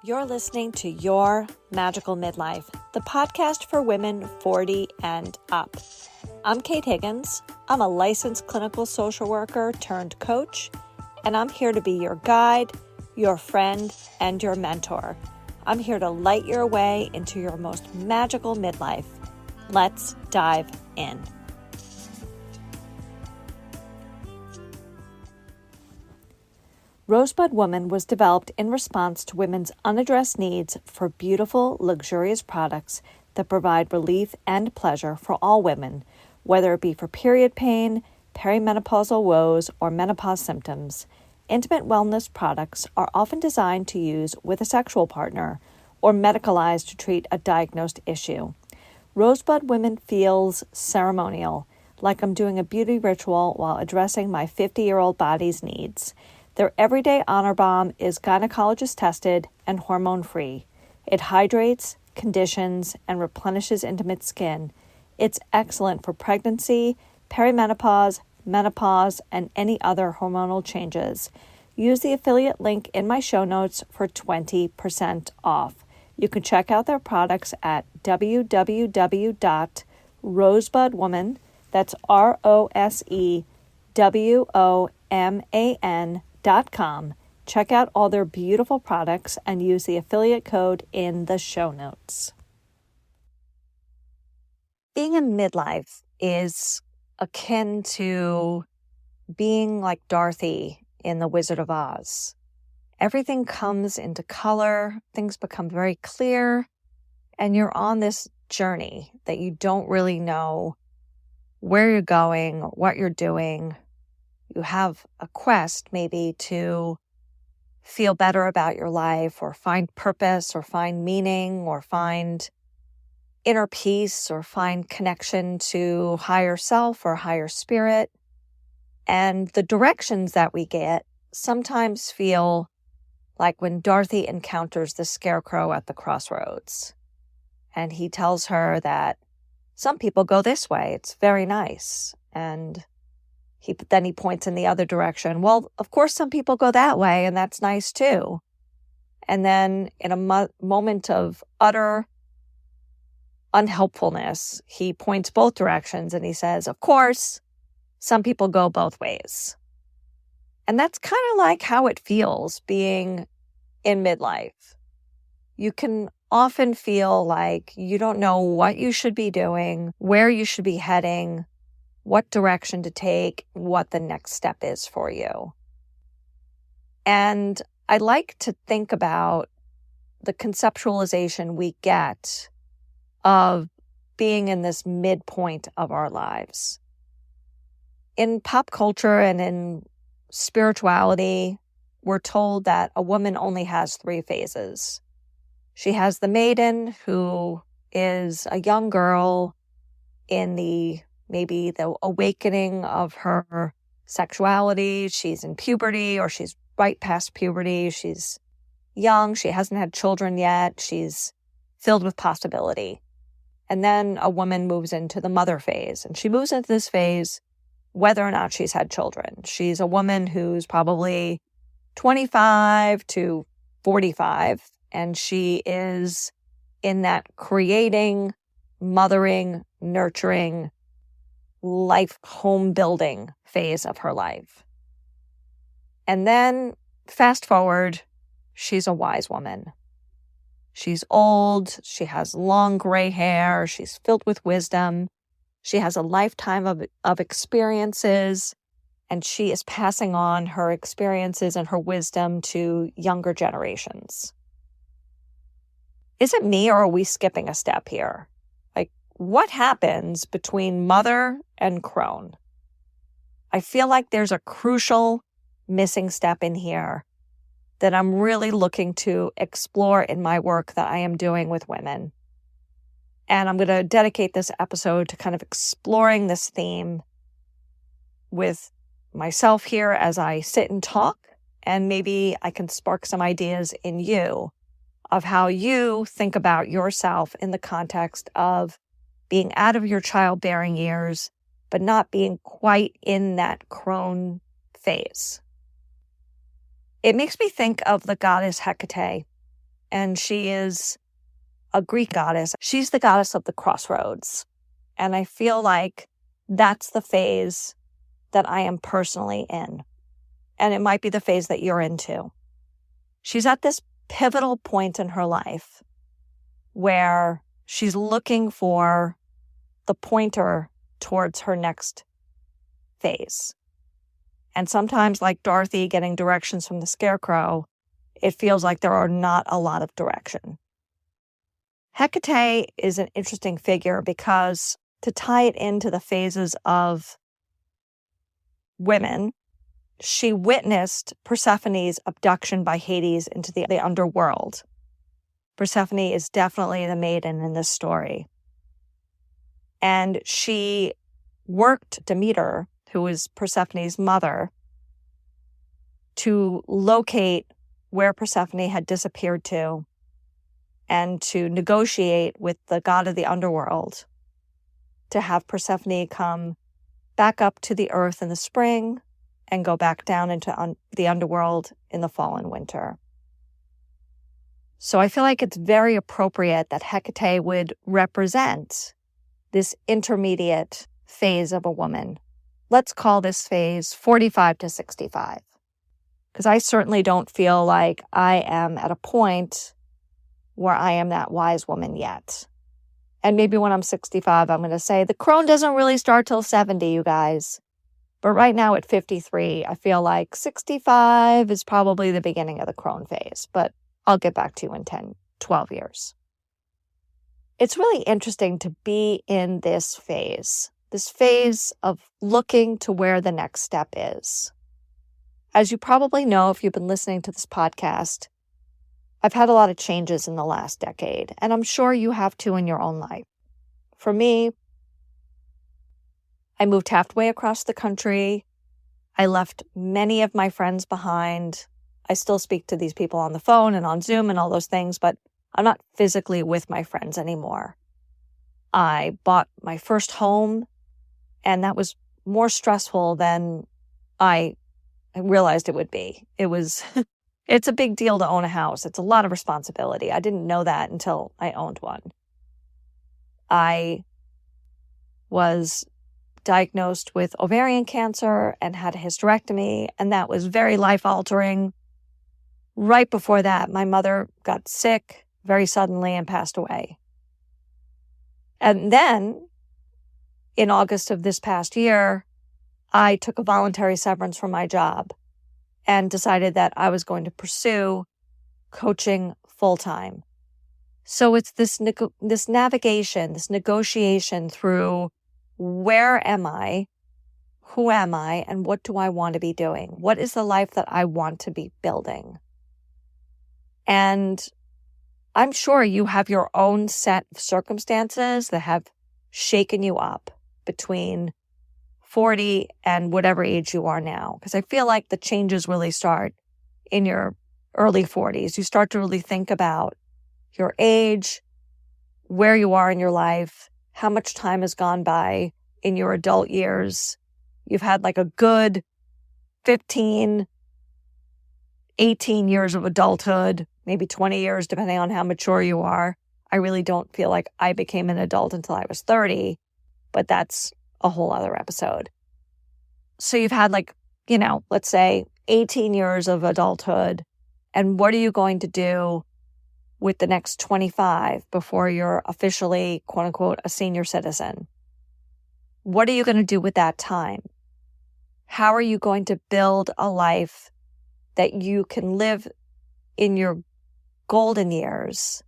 You're listening to Your Magical Midlife, the podcast for women 40 and up. I'm Kate Higgins. I'm a licensed clinical social worker turned coach, and I'm here to be your guide, your friend, and your mentor. I'm here to light your way into your most magical midlife. Let's dive in. Rosebud Woman was developed in response to women's unaddressed needs for beautiful, luxurious products that provide relief and pleasure for all women, whether it be for period pain, perimenopausal woes, or menopause symptoms. Intimate wellness products are often designed to use with a sexual partner or medicalized to treat a diagnosed issue. Rosebud Woman feels ceremonial, like I'm doing a beauty ritual while addressing my 50-year-old body's needs. Their everyday honor balm is gynecologist tested and hormone free. It hydrates, conditions, and replenishes intimate skin. It's excellent for pregnancy, perimenopause, menopause, and any other hormonal changes. Use the affiliate link in my show notes for 20% off. You can check out their products at www.rosebudwoman, that's ROSEWOMAN.com. Check out all their beautiful products and use the affiliate code in the show notes. Being in midlife is akin to being like Dorothy in The Wizard of Oz. Everything comes into color, things become very clear, and you're on this journey that you don't really know where you're going, what you're doing. You have a quest maybe to feel better about your life or find purpose or find meaning or find inner peace or find connection to higher self or higher spirit. And the directions that we get sometimes feel like when Dorothy encounters the scarecrow at the crossroads. And he tells her that some people go this way. It's very nice. And then he points in the other direction. Well, of course, some people go that way, and that's nice too. And then in a moment of utter unhelpfulness, he points both directions and he says, of course, some people go both ways. And that's kind of like how it feels being in midlife. You can often feel like you don't know what you should be doing, where you should be heading, what direction to take, what the next step is for you. And I like to think about the conceptualization we get of being in this midpoint of our lives. In pop culture and in spirituality, we're told that a woman only has 3 phases. She has the maiden, who is a young girl in maybe the awakening of her sexuality. She's in puberty or she's right past puberty. She's young. She hasn't had children yet. She's filled with possibility. And then a woman moves into the mother phase. And she moves into this phase whether or not she's had children. She's a woman who's probably 25 to 45. And she is in that creating, mothering, nurturing, life home building phase of her life. And then fast forward, she's a wise woman. She's old, she has long gray hair, she's filled with wisdom, she has a lifetime of experiences, and she is passing on her experiences and her wisdom to younger generations. Is it me, or are we skipping a step here? What happens between mother and crone? I feel like there's a crucial missing step in here that I'm really looking to explore in my work that I am doing with women. And I'm going to dedicate this episode to kind of exploring this theme with myself here as I sit and talk, and maybe I can spark some ideas in you of how you think about yourself in the context of being out of your childbearing years, but not being quite in that crone phase. It makes me think of the goddess Hecate. and she is a Greek goddess. She's the goddess of the crossroads. And I feel like that's the phase that I am personally in. And it might be the phase that you're into. She's at this pivotal point in her life where she's looking for the pointer towards her next phase. And sometimes, like Dorothy getting directions from the scarecrow, it feels like there are not a lot of direction. Hecate is an interesting figure because to tie it into the phases of women, she witnessed Persephone's abduction by Hades into the underworld. Persephone is definitely the maiden in this story. And she worked Demeter, who was Persephone's mother, to locate where Persephone had disappeared to and to negotiate with the god of the underworld to have Persephone come back up to the earth in the spring and go back down into the underworld in the fall and winter. So I feel like it's very appropriate that Hecate would represent this intermediate phase of a woman. Let's call this phase 45 to 65. Because I certainly don't feel like I am at a point where I am that wise woman yet. And maybe when I'm 65, I'm going to say the crone doesn't really start till 70, you guys. But right now at 53, I feel like 65 is probably the beginning of the crone phase. But I'll get back to you in 10, 12 years. It's really interesting to be in this phase of looking to where the next step is. As you probably know, if you've been listening to this podcast, I've had a lot of changes in the last decade, and I'm sure you have too in your own life. For me, I moved halfway across the country. I left many of my friends behind. I still speak to these people on the phone and on Zoom and all those things, but I'm not physically with my friends anymore. I bought my first home, and that was more stressful than I realized it would be. It's a big deal to own a house. It's a lot of responsibility. I didn't know that until I owned one. I was diagnosed with ovarian cancer and had a hysterectomy, and that was very life-altering. Right before that, my mother got sick very suddenly and passed away. And then, in August of this past year, I took a voluntary severance from my job and decided that I was going to pursue coaching full-time. So it's this navigation, this negotiation through where am I, who am I, and what do I want to be doing? What is the life that I want to be building? And I'm sure you have your own set of circumstances that have shaken you up between 40 and whatever age you are now. Because I feel like the changes really start in your early 40s. You start to really think about your age, where you are in your life, how much time has gone by in your adult years. You've had like a good 15, 18 years of adulthood, maybe 20 years, depending on how mature you are. I really don't feel like I became an adult until I was 30, but that's a whole other episode. So you've had let's say 18 years of adulthood. And what are you going to do with the next 25 before you're officially, quote unquote, a senior citizen? What are you going to do with that time? How are you going to build a life that you can live in your golden years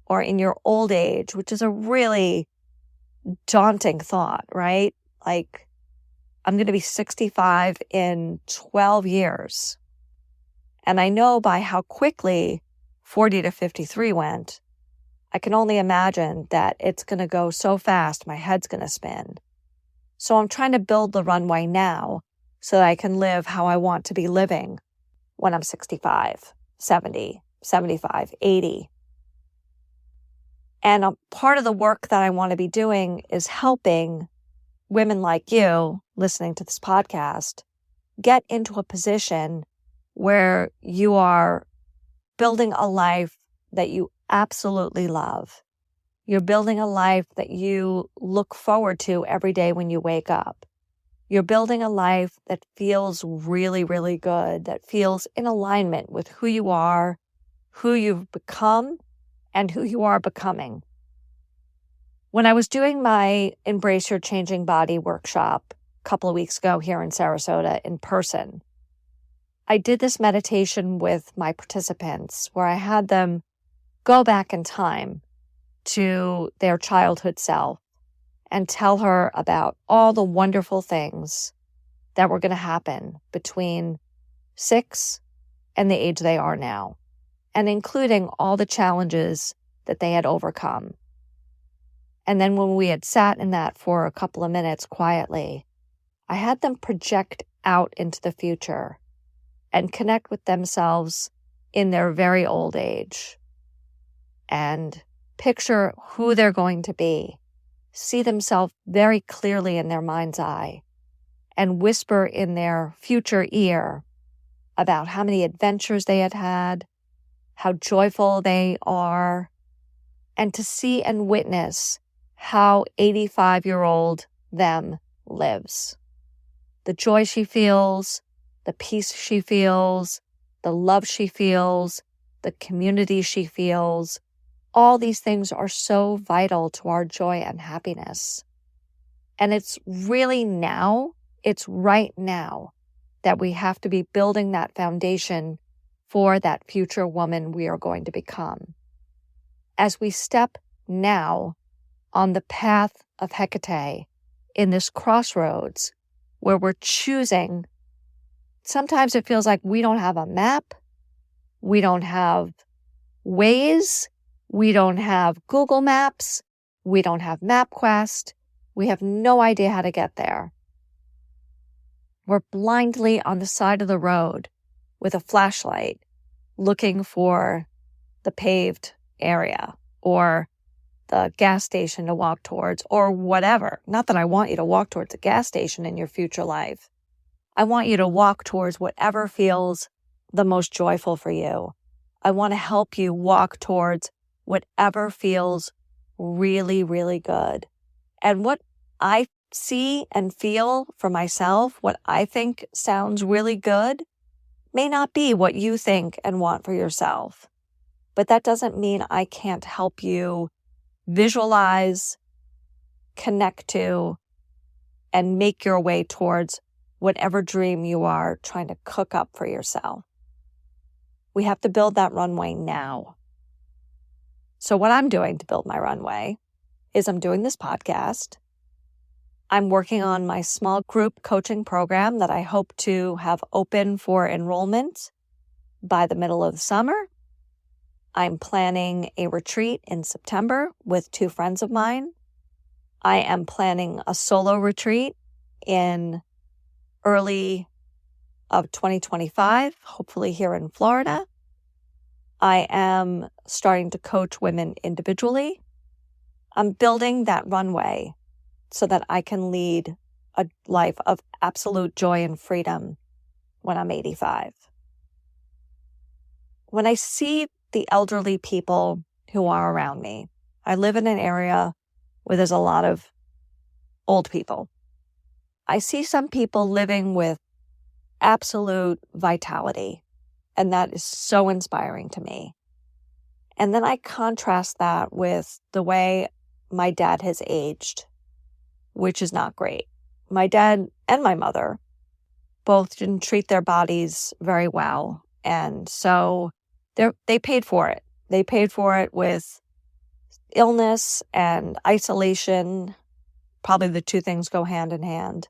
or in your old age, which is a really daunting thought, right? Like, I'm going to be 65 in 12 years. And I know by how quickly 40 to 53 went, I can only imagine that it's going to go so fast, my head's going to spin. So I'm trying to build the runway now so that I can live how I want to be living when I'm 65, 70, 75, 80. And a part of the work that I want to be doing is helping women like you listening to this podcast get into a position where you are building a life that you absolutely love. You're building a life that you look forward to every day when you wake up. You're building a life that feels really, really good, that feels in alignment with who you are, who you've become, and who you are becoming. When I was doing my Embrace Your Changing Body workshop a couple of weeks ago here in Sarasota in person, I did this meditation with my participants where I had them go back in time to their childhood self and tell her about all the wonderful things that were going to happen between 6 and the age they are now, and including all the challenges that they had overcome. And then when we had sat in that for a couple of minutes quietly, I had them project out into the future and connect with themselves in their very old age and picture who they're going to be, see themselves very clearly in their mind's eye, and whisper in their future ear about how many adventures they had had, how joyful they are, and to see and witness how 85-year-old them lives. The joy she feels, the peace she feels, the love she feels, the community she feels. All these things are so vital to our joy and happiness. And it's really now, it's right now that we have to be building that foundation for that future woman we are going to become. As we step now on the path of Hecate in this crossroads where we're choosing, sometimes it feels like we don't have a map, we don't have Waze, we don't have Google Maps, we don't have MapQuest, we have no idea how to get there. We're blindly on the side of the road with a flashlight looking for the paved area or the gas station to walk towards or whatever. Not that I want you to walk towards a gas station in your future life. I want you to walk towards whatever feels the most joyful for you. I want to help you walk towards whatever feels really, really good. And what I see and feel for myself, what I think sounds really good, may not be what you think and want for yourself. But that doesn't mean I can't help you visualize, connect to, and make your way towards whatever dream you are trying to cook up for yourself. We have to build that runway now. So what I'm doing to build my runway is I'm doing this podcast. I'm working on my small group coaching program that I hope to have open for enrollment by the middle of the summer. I'm planning a retreat in September with 2 friends of mine. I am planning a solo retreat in early of 2025, hopefully here in Florida. I am starting to coach women individually. I'm building that runway so that I can lead a life of absolute joy and freedom when I'm 85. When I see the elderly people who are around me, I live in an area where there's a lot of old people. I see some people living with absolute vitality, and that is so inspiring to me. And then I contrast that with the way my dad has aged, which is not great. My dad and my mother both didn't treat their bodies very well, and so they paid for it. They paid for it with illness and isolation. Probably the 2 things go hand in hand.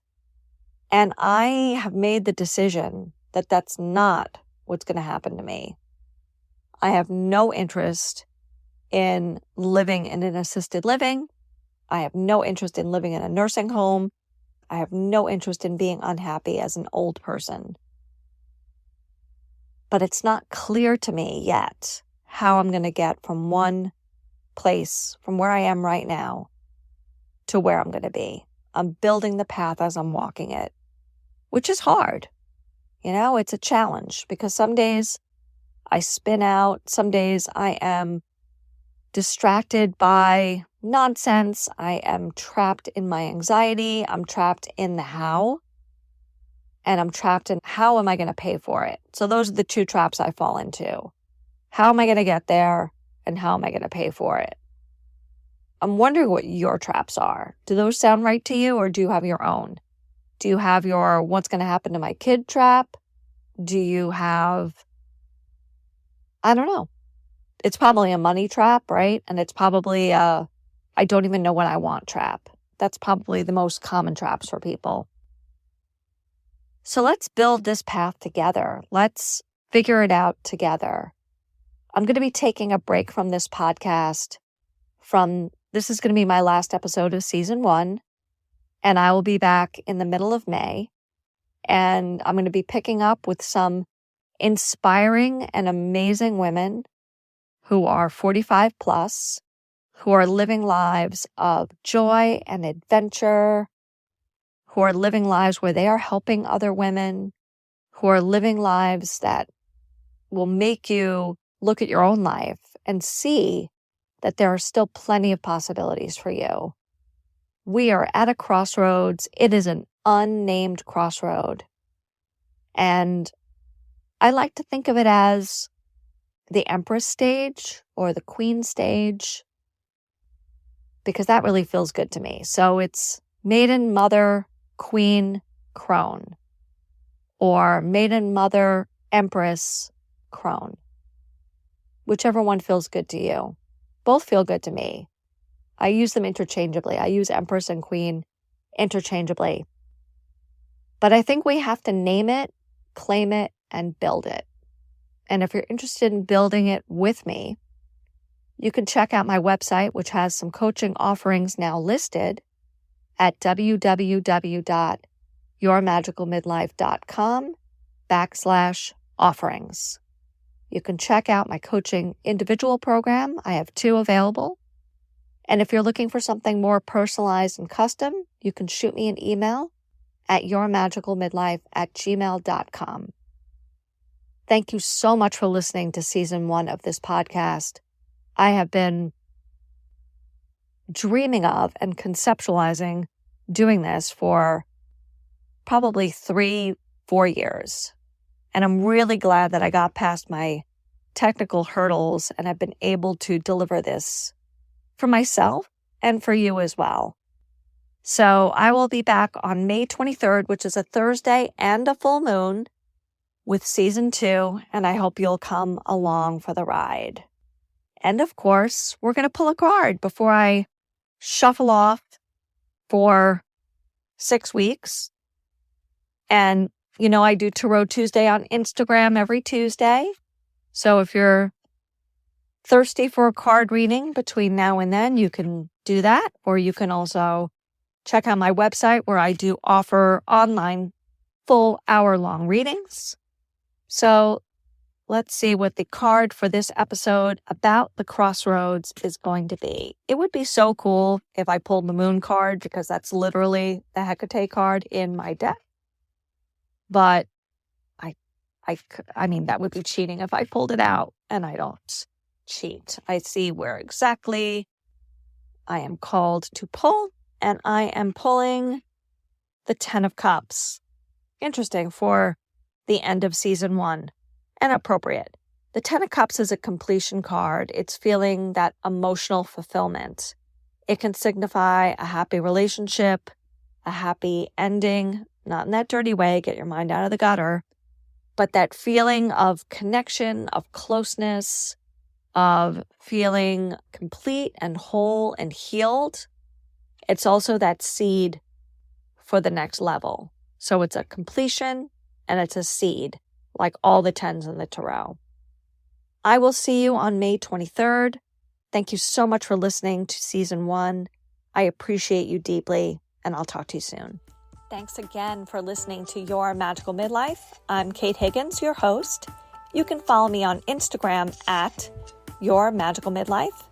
And I have made the decision that that's not what's going to happen to me. I have no interest in living in an assisted living. I have no interest in living in a nursing home. I have no interest in being unhappy as an old person. But it's not clear to me yet how I'm going to get from one place, from where I am right now, to where I'm going to be. I'm building the path as I'm walking it, which is hard. You know, it's a challenge because some days I spin out. Some days I am distracted by nonsense. I am trapped in my anxiety. I'm trapped in the how. And I'm trapped in how am I going to pay for it? So those are the two traps I fall into. How am I going to get there? And how am I going to pay for it? I'm wondering what your traps are. Do those sound right to you, or do you have your own? Do you have your what's going to happen to my kid trap? Do you have, I don't know. It's probably a money trap, right? And it's probably a I don't even know what I want trap. That's probably the most common traps for people. So let's build this path together. Let's figure it out together. I'm going to be taking a break from this podcast. This is going to be my last episode of season 1, and I will be back in the middle of May. And I'm going to be picking up with some inspiring and amazing women who are 45 plus, who are living lives of joy and adventure, who are living lives where they are helping other women, who are living lives that will make you look at your own life and see that there are still plenty of possibilities for you. We are at a crossroads. It is an unnamed crossroad. And I like to think of it as the Empress stage or the Queen stage, because that really feels good to me. So it's Maiden, Mother, Queen, Crone, or Maiden, Mother, Empress, Crone. Whichever one feels good to you. Both feel good to me. I use them interchangeably. I use Empress and Queen interchangeably. But I think we have to name it, claim it, and build it. And if you're interested in building it with me, you can check out my website, which has some coaching offerings now listed at www.yourmagicalmidlife.com/offerings. You can check out my coaching individual program. I have 2 available. And if you're looking for something more personalized and custom, you can shoot me an email at yourmagicalmidlife@gmail.com. Thank you so much for listening to season 1 of this podcast. I have been dreaming of and conceptualizing doing this for probably 3-4 years. And I'm really glad that I got past my technical hurdles and I've been able to deliver this for myself and for you as well. So I will be back on May 23rd, which is a Thursday and a full moon, with season 2, and I hope you'll come along for the ride. And of course, we're going to pull a card before I shuffle off for 6 weeks. And, I do Tarot Tuesday on Instagram every Tuesday. So if you're thirsty for a card reading between now and then, you can do that. Or you can also check out my website where I do offer online full hour-long readings. So let's see what the card for this episode about the crossroads is going to be. It would be so cool if I pulled the moon card, because that's literally the Hecate card in my deck. But I mean, that would be cheating if I pulled it out, and I don't cheat. I see where exactly I am called to pull, and I am pulling the 10 of Cups. Interesting for the end of season 1, and appropriate. The 10 of Cups is a completion card. It's feeling that emotional fulfillment. It can signify a happy relationship, a happy ending, not in that dirty way, get your mind out of the gutter, but that feeling of connection, of closeness, of feeling complete and whole and healed. It's also that seed for the next level. So it's a completion and it's a seed, like all the 10s in the tarot. I will see you on May 23rd. Thank you so much for listening to season 1. I appreciate you deeply, and I'll talk to you soon. Thanks again for listening to Your Magical Midlife. I'm Kate Higgins, your host. You can follow me on Instagram at Your Magical Midlife.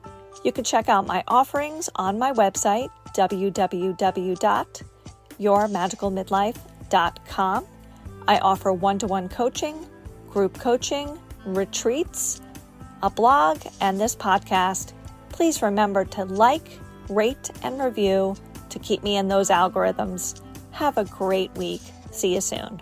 You can check out my offerings on my website, www.yourmagicalmidlife.com. I offer one-to-one coaching, group coaching, retreats, a blog, and this podcast, please remember to like, rate, and review to keep me in those algorithms. Have a great week. See you soon.